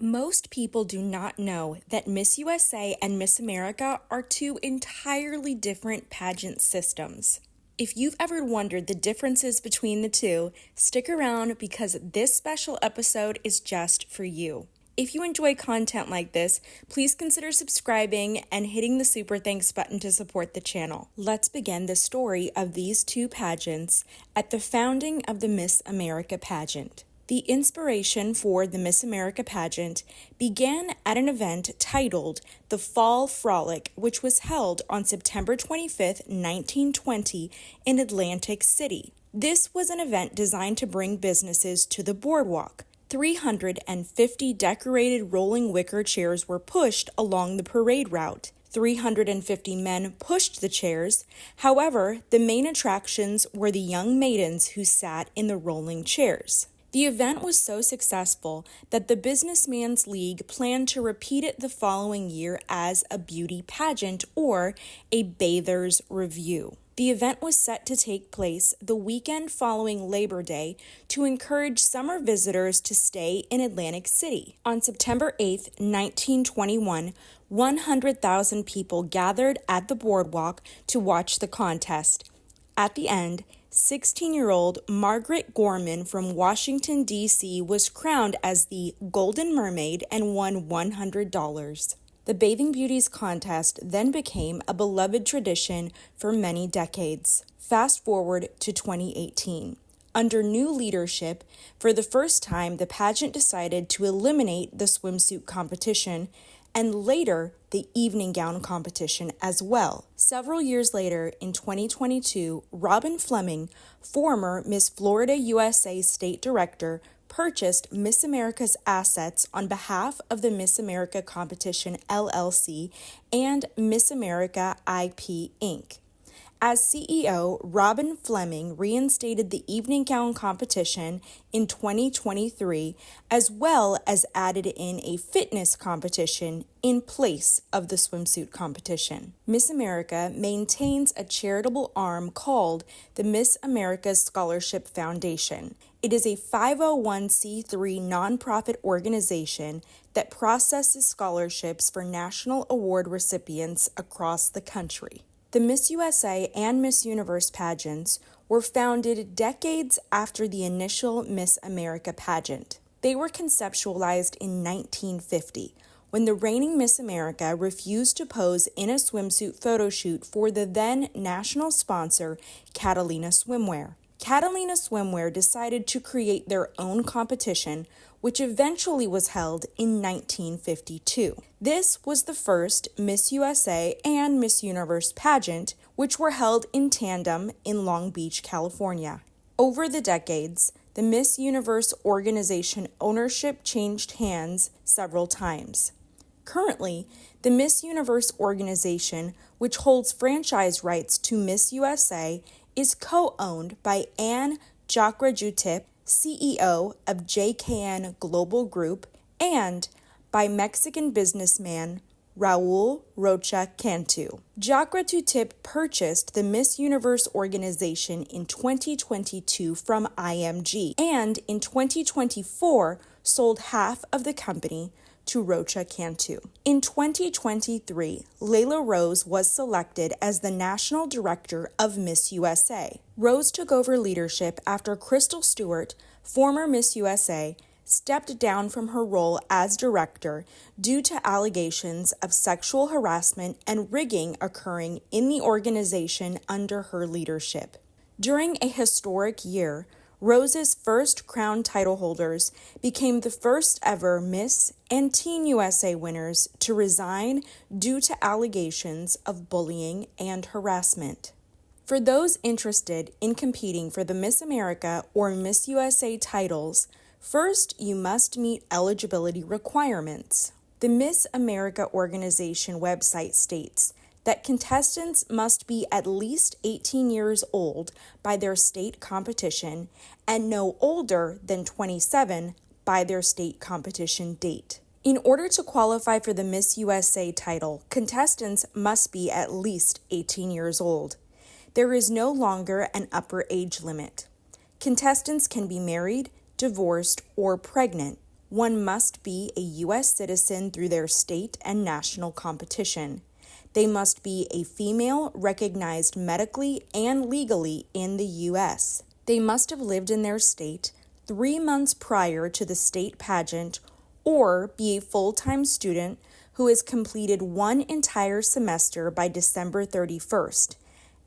Most people do not know that Miss USA and Miss America are two entirely different pageant systems. If you've ever wondered the differences between the two, stick around because this special episode is just for you. If you enjoy content like this, please consider subscribing and hitting the super thanks button to support the channel. Let's begin the story of these two pageants at the founding of the Miss America pageant. The inspiration for the Miss America pageant began at an event titled the Fall Frolic, which was held on September 25, 1920 in Atlantic City. This was an event designed to bring businesses to the boardwalk. 350 decorated rolling wicker chairs were pushed along the parade route. 350 men pushed the chairs. However, the main attractions were the young maidens who sat in the rolling chairs. The event was so successful that the Businessman's League planned to repeat it the following year as a beauty pageant or a bather's review. The event was set to take place the weekend following Labor Day to encourage summer visitors to stay in Atlantic City. On September 8, 1921, 100,000 people gathered at the boardwalk to watch the contest. At the end, 16-year-old Margaret Gorman from Washington, D.C. was crowned as the Golden Mermaid and won $100. The Bathing Beauties contest then became a beloved tradition for many decades. Fast forward to 2018. Under new leadership, for the first time, the pageant decided to eliminate the swimsuit competition and later the evening gown competition as well. Several years later, in 2022, Robin Fleming, former Miss Florida USA State Director, purchased Miss America's assets on behalf of the Miss America Competition LLC and Miss America IP Inc. As CEO, Robin Fleming reinstated the evening gown competition in 2023, as well as added in a fitness competition in place of the swimsuit competition. Miss America maintains a charitable arm called the Miss America Scholarship Foundation. It is a 501c3 nonprofit organization that processes scholarships for national award recipients across the country. The Miss USA and Miss Universe pageants were founded decades after the initial Miss America pageant. They were conceptualized in 1950, when the reigning Miss America refused to pose in a swimsuit photo shoot for the then national sponsor, Catalina Swimwear. Catalina Swimwear decided to create their own competition, which eventually was held in 1952. This was the first Miss USA and Miss Universe pageant, which were held in tandem in Long Beach, California. Over the decades, the Miss Universe organization ownership changed hands several times. Currently, the Miss Universe organization, which holds franchise rights to Miss USA, is co-owned by Anne Jacra-Jutip, CEO of JKN Global Group, and by Mexican businessman Raul Rocha Cantu. Jacra-Jutip purchased the Miss Universe organization in 2022 from IMG, and in 2024 sold half of the company to Rocha Cantu. In 2023, Layla Rose was selected as the National Director of Miss USA. Rose took over leadership after Crystal Stewart, former Miss USA, stepped down from her role as director due to allegations of sexual harassment and rigging occurring in the organization under her leadership. During a historic year, Rose's first crown title holders became the first ever Miss and Teen USA winners to resign due to allegations of bullying and harassment. For those interested in competing for the Miss America or Miss USA titles, first you must meet eligibility requirements. The Miss America organization website states that contestants must be at least 18 years old by their state competition and no older than 27 by their state competition date. In order to qualify for the Miss USA title, contestants must be at least 18 years old. There is no longer an upper age limit. Contestants can be married, divorced, or pregnant. One must be a U.S. citizen through their state and national competition. They must be a female recognized medically and legally in the U.S. They must have lived in their state 3 months prior to the state pageant or be a full-time student who has completed one entire semester by December 31st.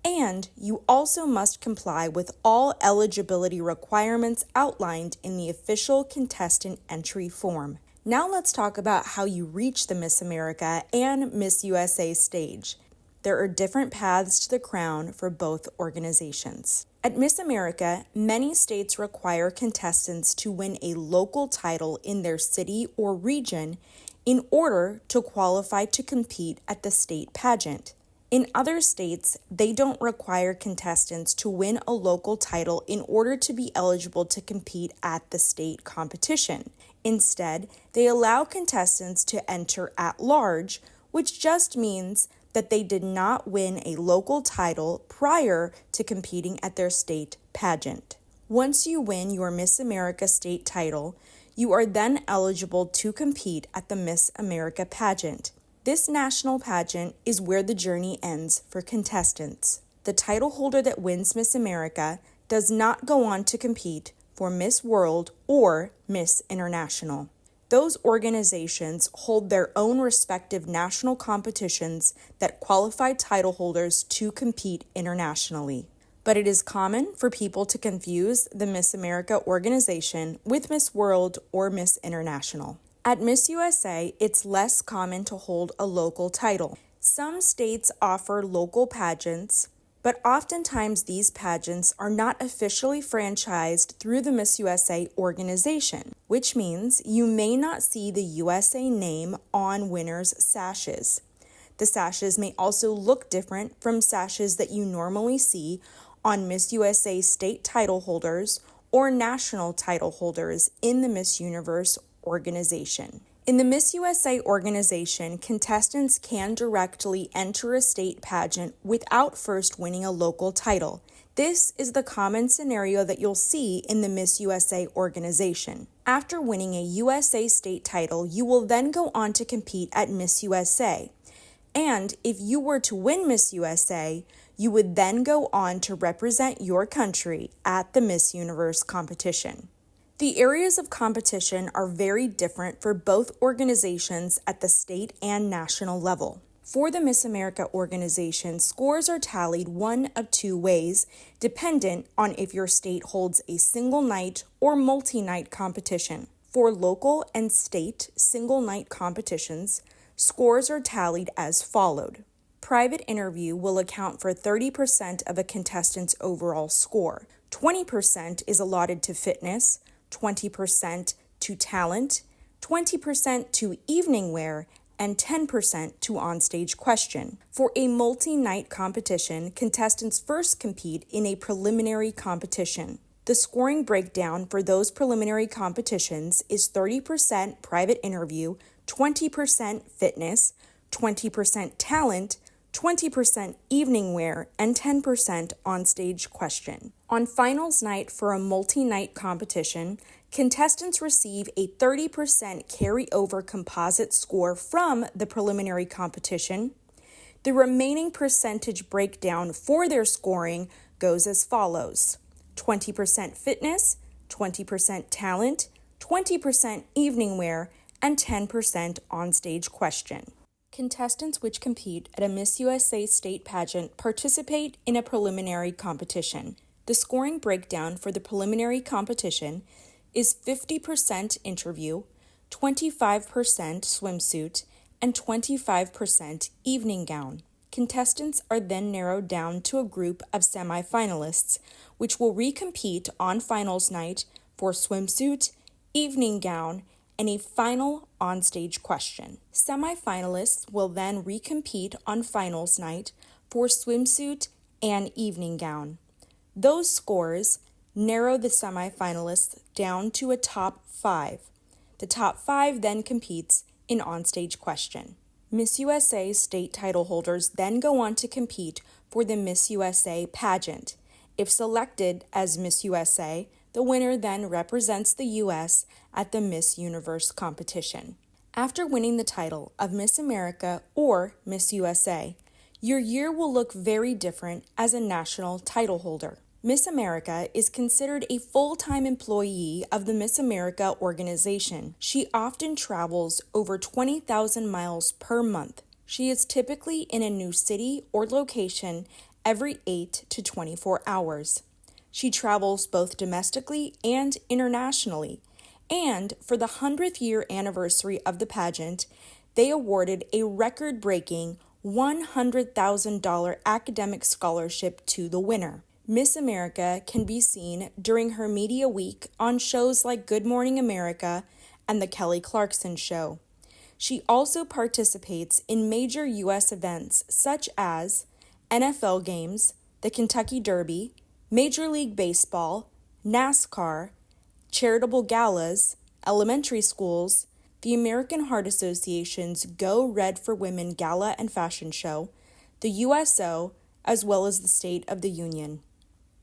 And you also must comply with all eligibility requirements outlined in the official contestant entry form. Now let's talk about how you reach the Miss America and Miss USA stage. There are different paths to the crown for both organizations. At Miss America, many states require contestants to win a local title in their city or region in order to qualify to compete at the state pageant. In other states, they don't require contestants to win a local title in order to be eligible to compete at the state competition. Instead, they allow contestants to enter at large, which just means that they did not win a local title prior to competing at their state pageant. Once you win your Miss America state title, you are then eligible to compete at the Miss America pageant. This national pageant is where the journey ends for contestants. The title holder that wins Miss America does not go on to compete for Miss World or Miss International. Those organizations hold their own respective national competitions that qualify title holders to compete internationally. But it is common for people to confuse the Miss America organization with Miss World or Miss International. At Miss USA, it's less common to hold a local title. Some states offer local pageants, but oftentimes these pageants are not officially franchised through the Miss USA organization, which means you may not see the USA name on winners' sashes. The sashes may also look different from sashes that you normally see on Miss USA state title holders or national title holders in the Miss Universe organization. In the Miss USA organization, contestants can directly enter a state pageant without first winning a local title. This is the common scenario that you'll see in the Miss USA organization. After winning a USA state title, you will then go on to compete at Miss USA. And if you were to win Miss USA, you would then go on to represent your country at the Miss Universe competition. The areas of competition are very different for both organizations at the state and national level. For the Miss America organization, scores are tallied one of two ways, dependent on if your state holds a single night or multi-night competition. For local and state single night competitions, scores are tallied as followed. Private interview will account for 30% of a contestant's overall score. 20% is allotted to fitness, 20% to talent, 20% to evening wear, and 10% to onstage question. For a multi-night competition, contestants first compete in a preliminary competition. The scoring breakdown for those preliminary competitions is 30% private interview, 20% fitness, 20% talent, 20% evening wear, and 10% onstage question. On finals night for a multi-night competition, contestants receive a 30% carryover composite score from the preliminary competition. The remaining percentage breakdown for their scoring goes as follows: 20% fitness, 20% talent, 20% evening wear, and 10% onstage question. Contestants which compete at a Miss USA state pageant participate in a preliminary competition. The scoring breakdown for the preliminary competition is 50% interview, 25% swimsuit, and 25% evening gown. Contestants are then narrowed down to a group of semifinalists, which will recompete on finals night for swimsuit, evening gown, and a final onstage question. Semifinalists will then recompete on finals night for swimsuit and evening gown. Those scores narrow the semifinalists down to a top 5. The top 5 then competes in onstage question. Miss USA state title holders then go on to compete for the Miss USA pageant. If selected as Miss USA, The winner then represents the U.S. at the Miss Universe competition. After winning the title of Miss America or Miss USA, your year will look very different as a national title holder. Miss America is considered a full-time employee of the Miss America organization. She often travels over 20,000 miles per month. She is typically in a new city or location every 8 to 24 hours. She travels both domestically and internationally. And for the 100th year anniversary of the pageant, they awarded a record-breaking $100,000 academic scholarship to the winner. Miss America can be seen during her media week on shows like Good Morning America and The Kelly Clarkson Show. She also participates in major U.S. events such as NFL games, the Kentucky Derby, Major League Baseball, NASCAR, charitable galas, elementary schools, the American Heart Association's Go Red for Women Gala and Fashion Show, the USO, as well as the State of the Union.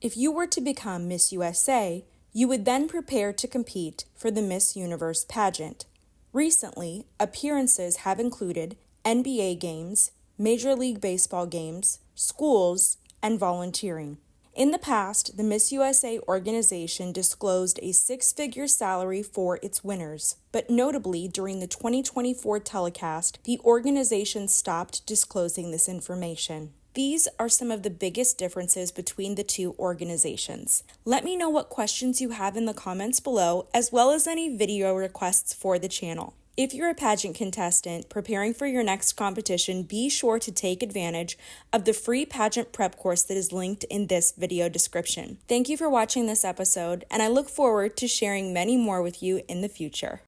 If you were to become Miss USA, you would then prepare to compete for the Miss Universe pageant. Recently, appearances have included NBA games, Major League Baseball games, schools, and volunteering. In the past, the Miss USA organization disclosed a six-figure salary for its winners, but notably during the 2024 telecast, the organization stopped disclosing this information. These are some of the biggest differences between the two organizations. Let me know what questions you have in the comments below, as well as any video requests for the channel. If you're a pageant contestant preparing for your next competition, be sure to take advantage of the free pageant prep course that is linked in this video description. Thank you for watching this episode, and I look forward to sharing many more with you in the future.